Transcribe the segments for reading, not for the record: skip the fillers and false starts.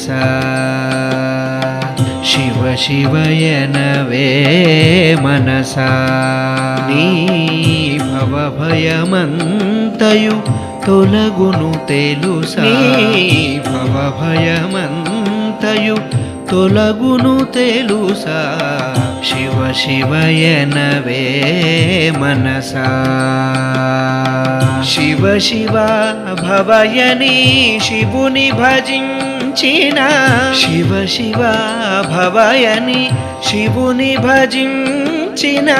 మనసా శివ శివయనవే మనసా నీ భవభయమంతయు తొలగును తెలుసా భవభయమంతయు తొలగును తెలుసా శివ శివయనవే మనసా శివ శివ భవయని శివుని భజించిన శివ శివ భవయని శివుని భజించిన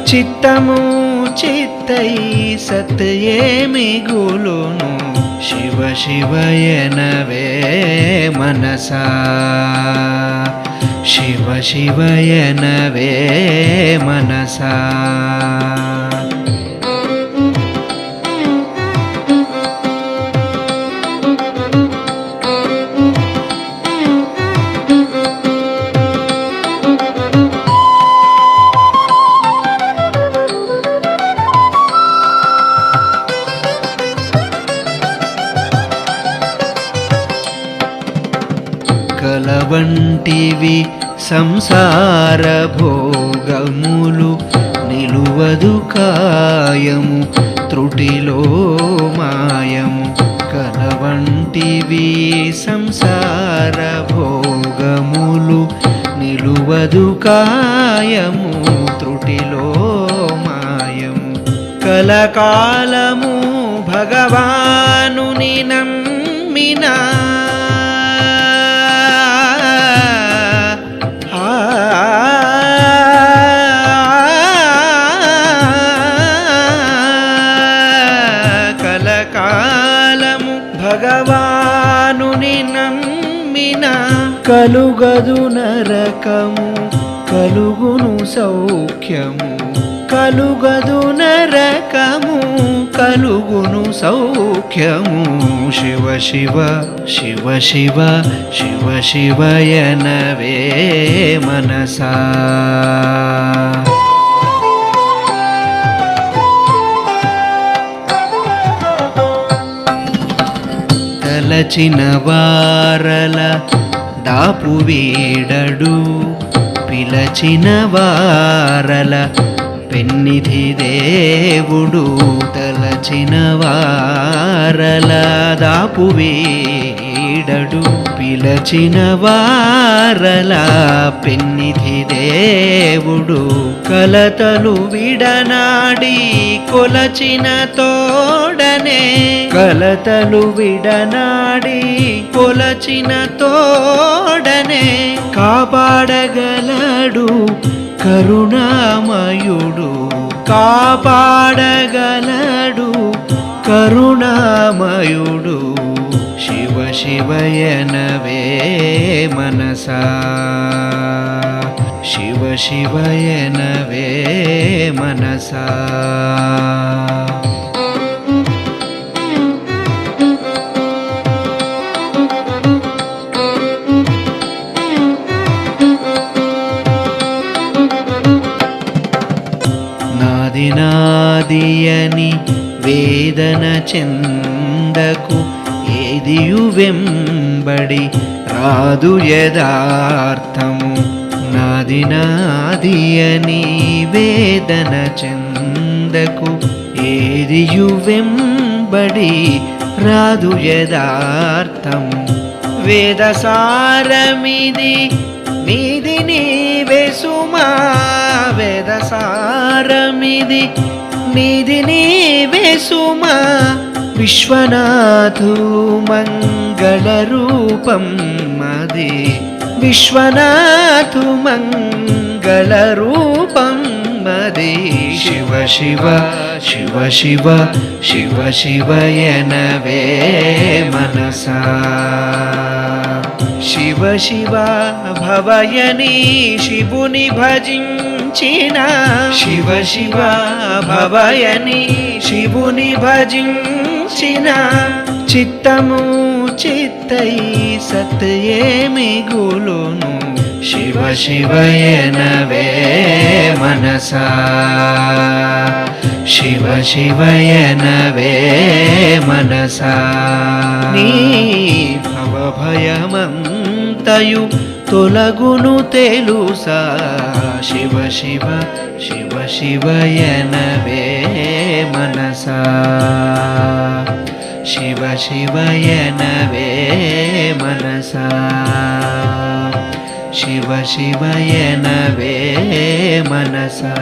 చిత్తము చిత్తై సత్యే మిగులును శివ శివయనవే మనసా శివ శివయనవే మనసా కలవంటివి సంసార భోగములు నిలువదు కాయము త్రుటిలో మాయము కలవంటివి సంసార భోగములు నిలువదు కాయము త్రుటిలో మాయము కలకాలము భగవానుని నమ్మినా కలకాలము భగవానుని నమ్మిన కలుగదు నరకము కలుగును సౌఖ్యము కలుగదు నరకము కలుగును సౌఖ్యము శివ శివ శివ శివ శివ శివయనవే మనసా తలచిన వారల దాపు వీడడు పిలచిన వారల పెన్నిధి దేవుడు తలచిన వారల దాపు వీడడు పిలచిన వారల పెన్నిధి దేవుడు కలతలు విడనాడి కొలచిన తోడనే కలతలు విడనాడి కొలచిన తోడనే కాపాడగలడు కరుణామయుడు కాపాడగలడు కరుణామయుడు శివ శివయనవే మనసా శివ శివయనవే మనసా నాది నాదియని వేదన చెందకు ఏదియు వెంబడి రాదు యదార్థము నాది నాదియని వేదన చెందకు ఏదియు వెంబడి రాదు యదార్థము వేదసారమిది మీది నీవే సుమా వేదసారమిది మీది నీవే సుమా విశ్వనాథు మంగళ రూపం మది విశ్వనాథు మంగళ రూపం మది శివ శివ శివ శివ శివ శివయనవే మనసా శివ శివ భవయని శివుని భజించిన శివ శివ భవయని శివుని భజించిన చిత్తము చిత్తై సత్యే మిగులును శివ శివయనవే మనసా శివ శివయనవే మనసా నీ భవ భవభయమంతయు తొలగును తెలుసా శివ శివ శివ శివయనవే మనసా శివ శివయనవే మనసా శివ శివయనవే మనసా